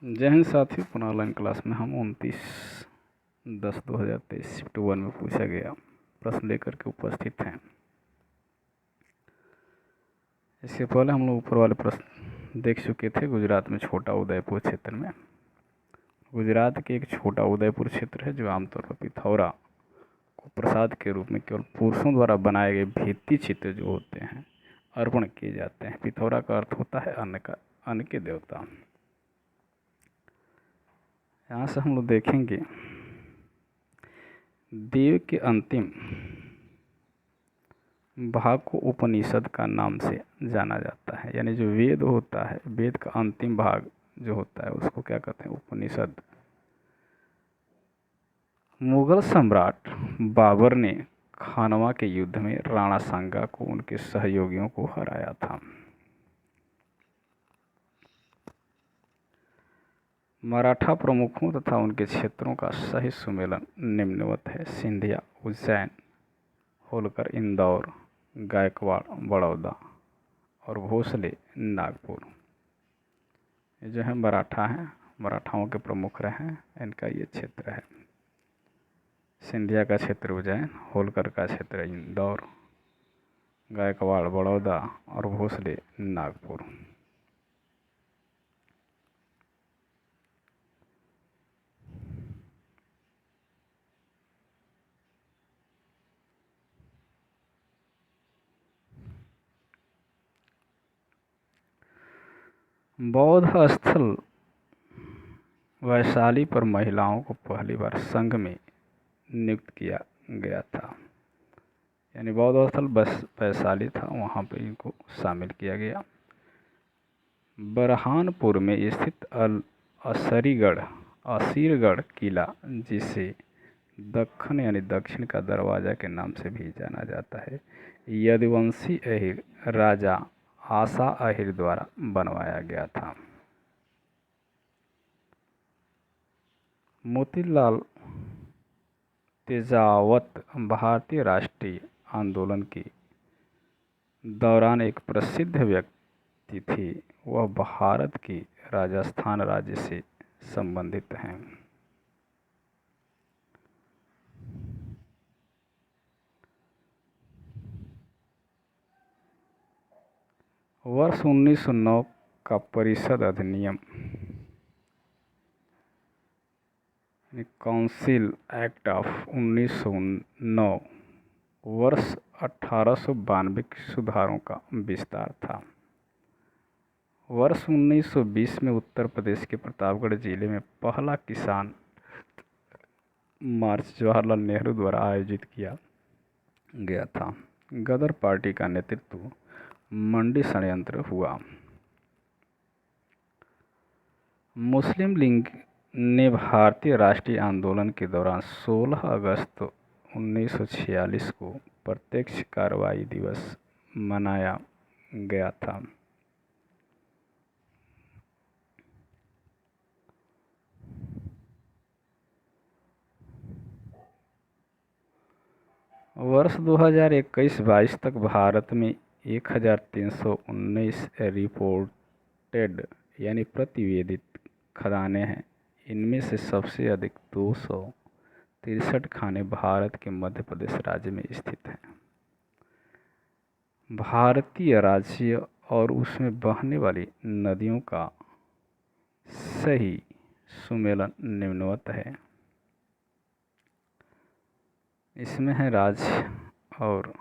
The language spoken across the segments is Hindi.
जय हिंद साथियों, पुनः ऑनलाइन क्लास में हम 29/10/2023 शिफ्ट 1 में पूछा गया प्रश्न लेकर के उपस्थित हैं। इसके पहले हम लोग ऊपर वाले प्रश्न देख चुके थे। गुजरात में छोटा उदयपुर क्षेत्र में, गुजरात के एक छोटा उदयपुर क्षेत्र है जो आमतौर पर पिथौरा को प्रसाद के रूप में केवल पुरुषों द्वारा बनाए गए भित्ति चित्र जो होते हैं अर्पण किए जाते हैं। पिथौरा का अर्थ होता है अन्न के देवता। यहाँ से हम लोग देखेंगे देव के अंतिम भाग को उपनिषद का नाम से जाना जाता है। यानी जो वेद होता है, वेद का अंतिम भाग जो होता है उसको क्या कहते हैं? उपनिषद। मुगल सम्राट बाबर ने खानवा के युद्ध में राणा सांगा को उनके सहयोगियों को हराया था। मराठा प्रमुखों तथा उनके क्षेत्रों का सही सुमेलन निम्नवत है: सिंधिया उज्जैन, होलकर इंदौर, गायकवाड़ बड़ौदा और भोसले नागपुर। ये जो है मराठा हैं, मराठाओं के प्रमुख रहे हैं, इनका ये क्षेत्र है। सिंधिया का क्षेत्र उज्जैन, होलकर का क्षेत्र इंदौर, गायकवाड़ बड़ौदा और भोसले नागपुर। बौद्ध स्थल वैशाली पर महिलाओं को पहली बार संघ में नियुक्त किया गया था। यानी बौद्ध स्थल वैशाली था, वहाँ पे इनको शामिल किया गया। बरहानपुर में स्थित असीरगढ़ किला, जिसे दक्खन यानी दक्षिण का दरवाजा के नाम से भी जाना जाता है, यदुवंशी अहिर राजा आसा अहिर द्वारा बनवाया गया था। मोतीलाल तेजावत भारतीय राष्ट्रीय आंदोलन के दौरान एक प्रसिद्ध व्यक्ति थी। वह भारत की राजस्थान राज्य से संबंधित हैं। वर्ष 1909 का परिषद अधिनियम काउंसिल एक्ट ऑफ 1909 वर्ष 1892 के सुधारों का विस्तार था। वर्ष 1920 में उत्तर प्रदेश के प्रतापगढ़ जिले में पहला किसान मार्च जवाहरलाल नेहरू द्वारा आयोजित किया गया था। गदर पार्टी का नेतृत्व मंडी षड्यंत्र हुआ। मुस्लिम लीग ने भारतीय राष्ट्रीय आंदोलन के दौरान 16 अगस्त 1946 को प्रत्यक्ष कार्रवाई दिवस मनाया गया था। वर्ष 2021-22 तक भारत में 1319 रिपोर्टेड यानी प्रतिवेदित खदानें हैं। इनमें से सबसे अधिक 263 खाने भारत के मध्य प्रदेश राज्य में स्थित हैं। भारतीय राज्य और उसमें बहने वाली नदियों का सही सुमेलन निम्नवत है। इसमें है राज्य और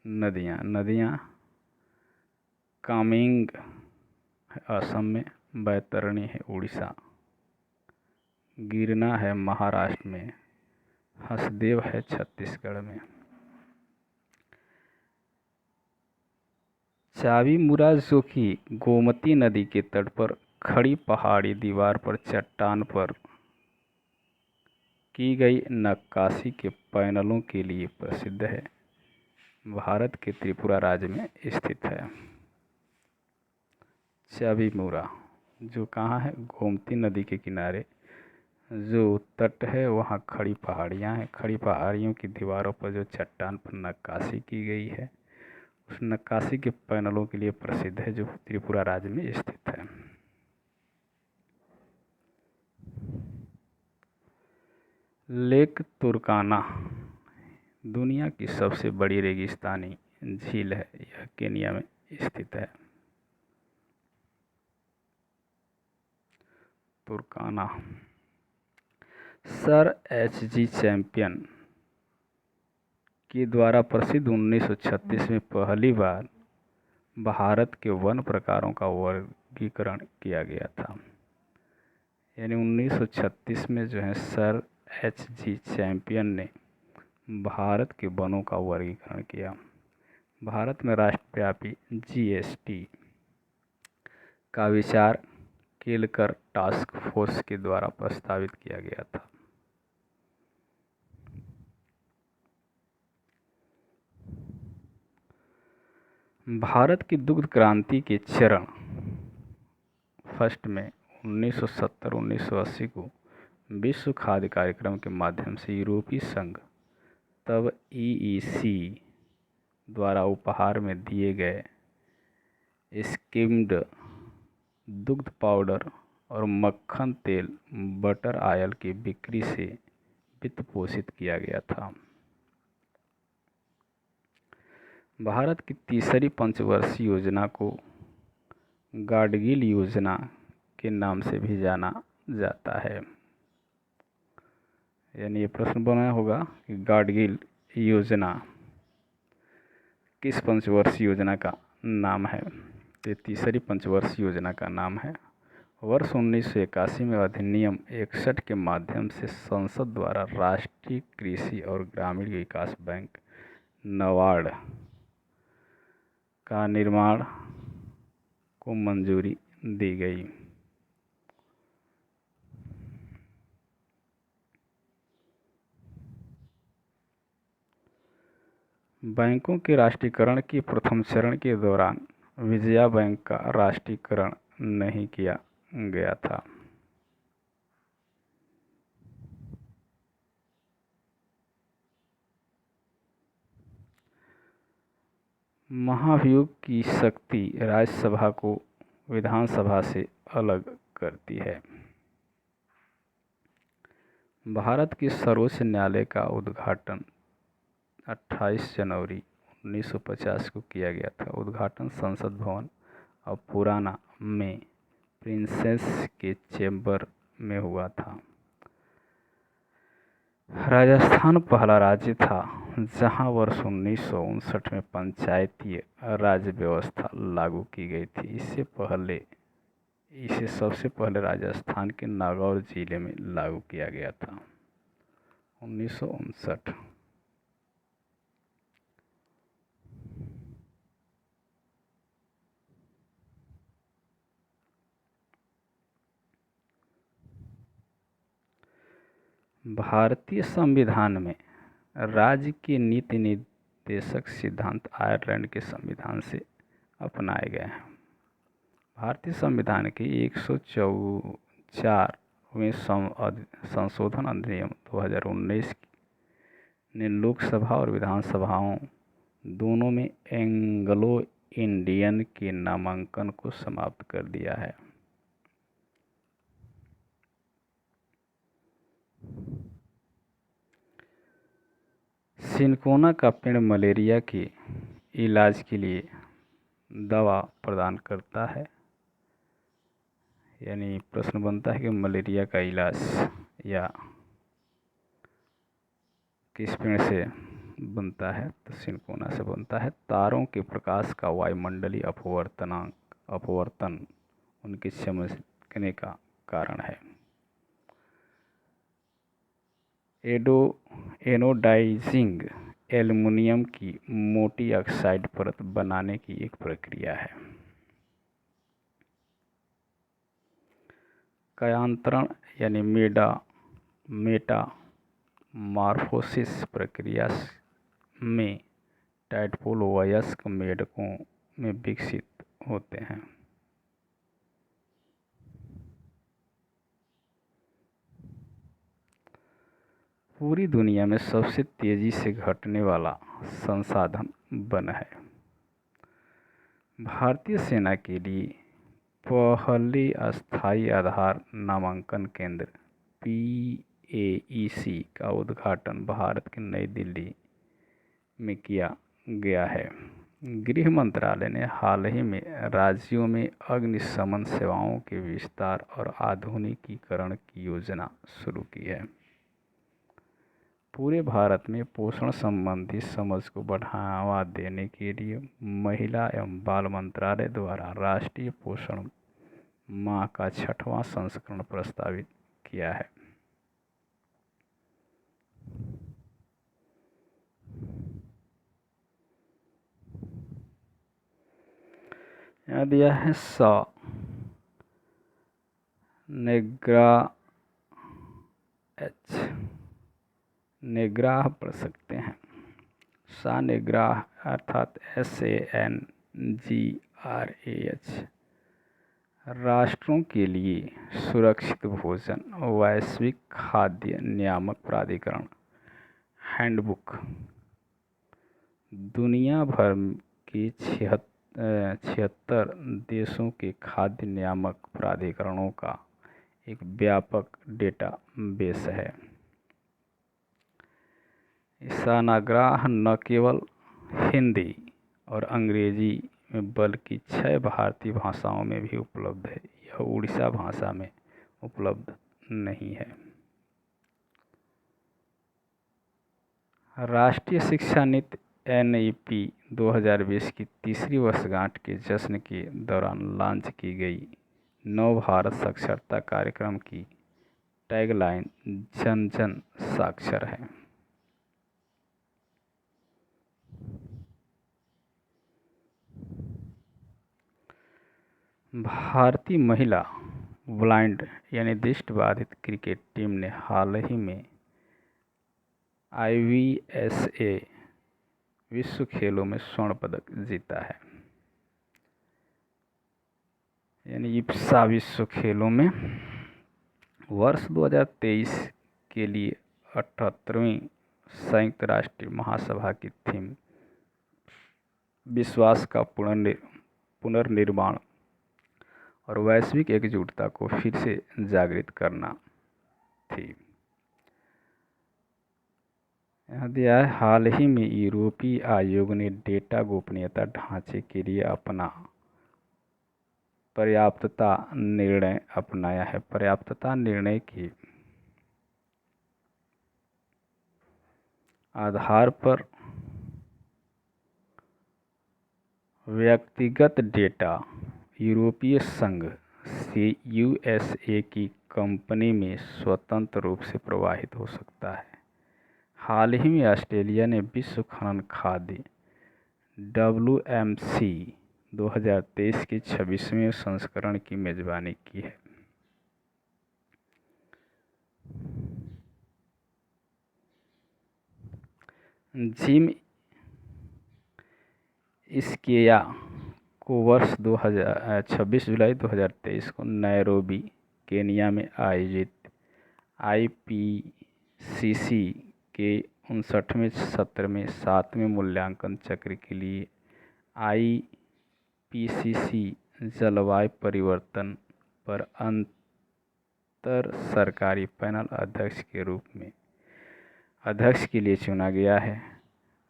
नदियाँ कामेंग असम में, बैतरणी है उड़ीसा, गिरना है महाराष्ट्र में, हसदेव है छत्तीसगढ़ में। चाबी मुरा, जो कि गोमती नदी के तट पर खड़ी पहाड़ी दीवार पर चट्टान पर की गई नक्काशी के पैनलों के लिए प्रसिद्ध है, भारत के त्रिपुरा राज्य में स्थित है। चाबी मुरा जो कहाँ है? गोमती नदी के किनारे जो तट है वहाँ खड़ी पहाड़ियाँ हैं। खड़ी पहाड़ियों की दीवारों पर जो चट्टान पर नक्काशी की गई है, उस नक्काशी के पैनलों के लिए प्रसिद्ध है, जो त्रिपुरा राज्य में स्थित है। लेक तुर्काना दुनिया की सबसे बड़ी रेगिस्तानी झील है। यह केन्या में स्थित है। तुर्काना। सर एच जी चैंपियन के द्वारा प्रसिद्ध 1936 में पहली बार भारत के वन प्रकारों का वर्गीकरण किया गया था। यानी 1936 में जो है सर एच जी चैंपियन ने भारत के वनों का वर्गीकरण किया। भारत में राष्ट्रव्यापी जीएसटी का विचार केलकर टास्क फोर्स के द्वारा प्रस्तावित किया गया था। भारत की दुग्ध क्रांति के चरण फर्स्ट में 1970-1980 को विश्व खाद्य कार्यक्रम के माध्यम से यूरोपीय संघ तब ईईसी द्वारा उपहार में दिए गए स्किम्ड दुग्ध पाउडर और मक्खन तेल बटर ऑयल की बिक्री से वित्त पोषित किया गया था। भारत की तीसरी पंचवर्षीय योजना को गाडगिल योजना के नाम से भी जाना जाता है। यानी ये प्रश्न बना होगा कि गाडगिल योजना किस पंचवर्षीय योजना का नाम है। तो तीसरी पंचवर्षीय योजना का नाम है। वर्ष 1981 में अधिनियम 61 के माध्यम से संसद द्वारा राष्ट्रीय कृषि और ग्रामीण विकास बैंक नाबार्ड का निर्माण को मंजूरी दी गई। बैंकों के राष्ट्रीयकरण के प्रथम चरण के दौरान विजया बैंक का राष्ट्रीयकरण नहीं किया गया था। महाभियोग की शक्ति राज्यसभा को विधानसभा से अलग करती है। भारत के सर्वोच्च न्यायालय का उद्घाटन 28 जनवरी 1950 को किया गया था। उद्घाटन संसद भवन और पुराना में प्रिंसेस के चैम्बर में हुआ था। राजस्थान पहला राज्य था जहां वर्ष 1959 में पंचायती राज व्यवस्था लागू की गई थी। इसे सबसे पहले राजस्थान के नागौर जिले में लागू किया गया था 1959। भारतीय संविधान में राज्य के नीति निर्देशक सिद्धांत आयरलैंड के संविधान से अपनाए गए हैं। भारतीय संविधान के 104वें संशोधन अधिनियम 2019 ने लोकसभा और विधानसभाओं दोनों में एंग्लो इंडियन के नामांकन को समाप्त कर दिया है। सिनकोना का पेड़ मलेरिया के इलाज के लिए दवा प्रदान करता है। यानी प्रश्न बनता है कि मलेरिया का इलाज या किस पेड़ से बनता है, तो सिनकोना से बनता है। तारों के प्रकाश का वायुमंडलीय अपवर्तन उनके चमकने का कारण है। एनोडाइजिंग एल्युमिनियम की मोटी ऑक्साइड परत बनाने की एक प्रक्रिया है। कायांतरण यानी मेटामॉर्फोसिस प्रक्रिया में टैडपोल वयस्क मेढकों में विकसित होते हैं। पूरी दुनिया में सबसे तेजी से घटने वाला संसाधन वन है। भारतीय सेना के लिए पहले अस्थायी आधार नामांकन केंद्र का उद्घाटन भारत की नई दिल्ली में किया गया है। गृह मंत्रालय ने हाल ही में राज्यों में अग्निशमन सेवाओं के विस्तार और आधुनिकीकरण की योजना शुरू की है। पूरे भारत में पोषण संबंधी समझ को बढ़ावा देने के लिए महिला एवं बाल मंत्रालय द्वारा राष्ट्रीय पोषण माह का 6वां संस्करण प्रस्तावित किया है। यहाँ दिया है नेग्राह पढ़ सकते हैं। नेग्राह अर्थात SANGRAH राष्ट्रों के लिए सुरक्षित भोजन वैश्विक खाद्य नियामक प्राधिकरण हैंडबुक दुनिया भर के 76 देशों के खाद्य नियामक प्राधिकरणों का एक व्यापक डेटाबेस है। सानाग्राह न केवल हिंदी और अंग्रेजी में बल्कि 6 भारतीय भाषाओं में भी उपलब्ध है। यह उड़ीसा भाषा में उपलब्ध नहीं है। राष्ट्रीय शिक्षा नीति NEP 2020 की तीसरी वर्षगांठ के जश्न के दौरान लॉन्च की गई नव भारत साक्षरता कार्यक्रम की टैगलाइन जन जन साक्षर है। भारतीय महिला ब्लाइंड यानी दृष्टिबाधित क्रिकेट टीम ने हाल ही में IBSA विश्व खेलों में स्वर्ण पदक जीता है। यानी IBSA विश्व खेलों में वर्ष 2023 के लिए 78वीं संयुक्त राष्ट्रीय महासभा की थीम विश्वास का पुनर्निर्माण और वैश्विक एकजुटता को फिर से जागृत करना थी। यहाँ दिया है हाल ही में यूरोपीय आयोग ने डेटा गोपनीयता ढांचे के लिए अपना पर्याप्तता निर्णय अपनाया है। पर्याप्तता निर्णय के आधार पर व्यक्तिगत डेटा यूरोपीय संघ से USA की कंपनी में स्वतंत्र रूप से प्रवाहित हो सकता है। हाल ही में ऑस्ट्रेलिया ने विश्व खनन खाद्य WMC 2023 के 26वें संस्करण की मेजबानी की है। जिम इस्किया को वर्ष 26 जुलाई 2023 को नैरोबी केनिया में आयोजित IPCC के 59वें सत्र में 7वें मूल्यांकन चक्र के लिए IPCC जलवायु परिवर्तन पर अंतर सरकारी पैनल अध्यक्ष के रूप में अध्यक्ष के लिए चुना गया है।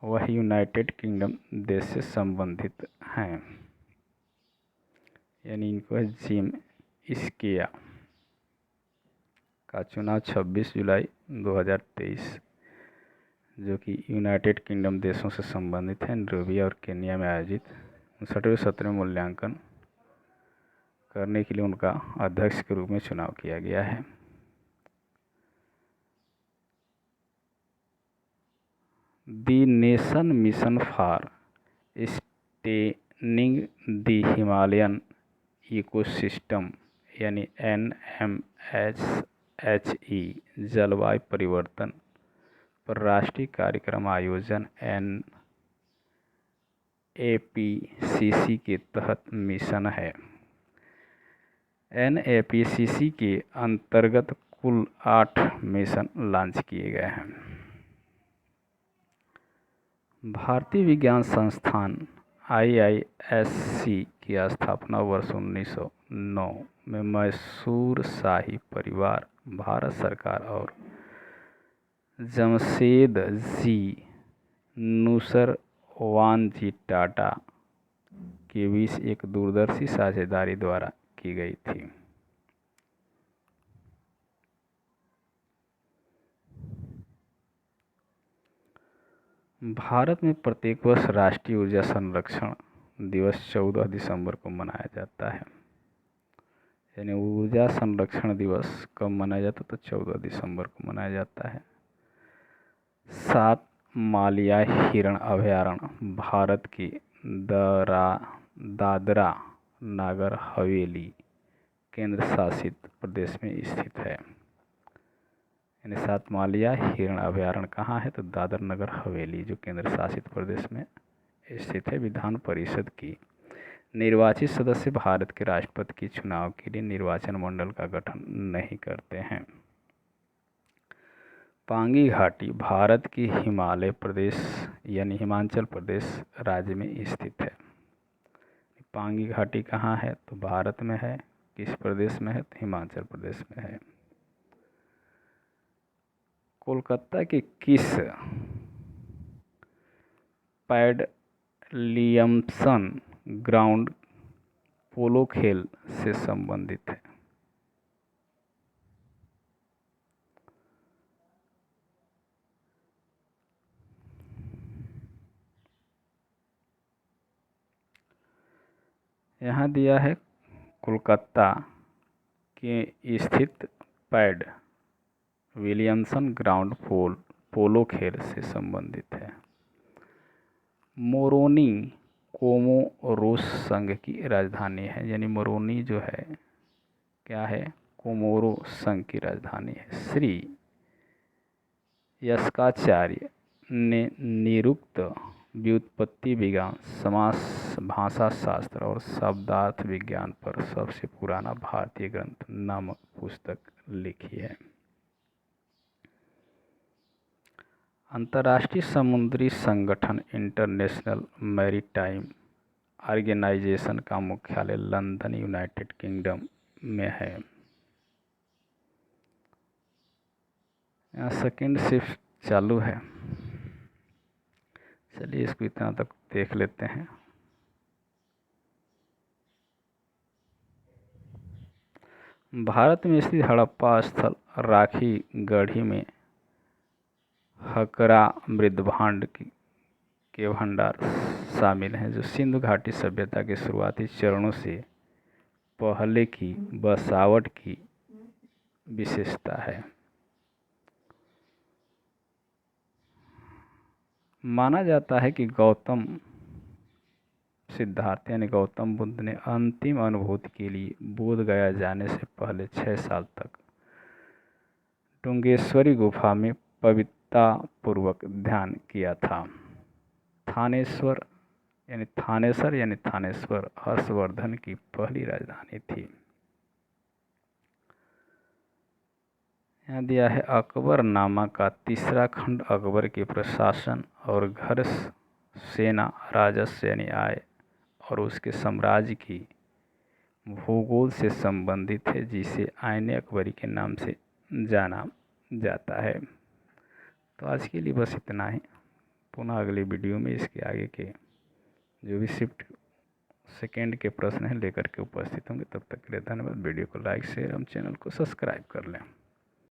वह यूनाइटेड किंगडम देश से संबंधित हैं। यानी इनको जिम इस्किया का चुनाव 26 जुलाई 2023 जो कि यूनाइटेड किंगडम देशों से संबंधित है नैरोबी और केनिया में आयोजित 59वें सत्र में मूल्यांकन करने के लिए उनका अध्यक्ष के रूप में चुनाव किया गया है। The nation mission for staining the Himalayan ecosystem यानी NMHE जलवायु परिवर्तन पर राष्ट्रीय कार्यक्रम आयोजन NAPCC के तहत मिशन है। NAPCC के अंतर्गत कुल 8 मिशन लॉन्च किए गए हैं। भारतीय विज्ञान संस्थान IISc की स्थापना वर्ष 1909 में मैसूर शाही परिवार, भारत सरकार और जमशेद जी नुसरवानजी टाटा के बीच एक दूरदर्शी साझेदारी द्वारा की गई थी। भारत में प्रत्येक वर्ष राष्ट्रीय ऊर्जा संरक्षण दिवस 14 दिसंबर को मनाया जाता है। यानी ऊर्जा संरक्षण दिवस कब मनाया जाता है? तो 14 दिसंबर को मनाया जाता है। 7 मालिया हिरण अभयारण्य भारत की दादरा नागर हवेली केंद्र शासित प्रदेश में स्थित है। यानी 7 मालिया हिरण अभयारण्य कहाँ है? तो दादर नगर हवेली जो केंद्र शासित प्रदेश में स्थित है। विधान परिषद की निर्वाचित सदस्य भारत के राष्ट्रपति के चुनाव के लिए निर्वाचन मंडल का गठन नहीं करते हैं। पांगी घाटी भारत की हिमालय प्रदेश यानी हिमाचल प्रदेश राज्य में स्थित है। पांगी घाटी कहाँ है? तो भारत में है। किस प्रदेश में है? तो हिमाचल प्रदेश में है। कोलकाता के किस पैडलियमसन ग्राउंड पोलो खेल से संबंधित है? यहाँ दिया है कोलकाता के स्थित पैड विलियमसन ग्राउंड पोलो खेल से संबंधित है। मोरोनी कोमोरोस संघ की राजधानी है। यानी मोरोनी जो है क्या है? कोमोरो संघ की राजधानी है। श्री यस्काचार्य ने निरुक्त व्युत्पत्ति विज्ञान, समास भाषा शास्त्र और शब्दार्थ विज्ञान पर सबसे पुराना भारतीय ग्रंथ नामक पुस्तक लिखी है। अंतर्राष्ट्रीय समुद्री संगठन इंटरनेशनल मैरीटाइम ऑर्गेनाइजेशन का मुख्यालय लंदन यूनाइटेड किंगडम में है। यहाँ सेकेंड शिफ्ट चालू है। चलिए इसको इतना तक देख लेते हैं। भारत में स्थित हड़प्पा स्थल राखी गढ़ी में हकरा मृदभांड के भंडार शामिल हैं जो सिंधु घाटी सभ्यता के शुरुआती चरणों से पहले की बसावट की विशेषता है। माना जाता है कि गौतम सिद्धार्थ यानी गौतम बुद्ध ने अंतिम अनुभूति के लिए बोध गया जाने से पहले 6 साल तक डुंगेश्वरी गुफा में पवित्रतापूर्वक ध्यान किया था। थानेश्वर यानी थानेश्वर हर्षवर्धन की पहली राजधानी थी। यहाँ दिया है अकबरनामा का तीसरा खंड अकबर के प्रशासन और घर सेना राजस्व यानी आय और उसके साम्राज्य की भूगोल से संबंधित है जिसे आईने अकबरी के नाम से जाना जाता है। तो आज के लिए बस इतना ही। पुनः अगली वीडियो में इसके आगे के जो भी शिफ्ट सेकेंड के प्रश्न हैं लेकर के उपस्थित होंगे। तब तक के लिए धन्यवाद। वीडियो को लाइक शेयर एवं चैनल को सब्सक्राइब कर लें।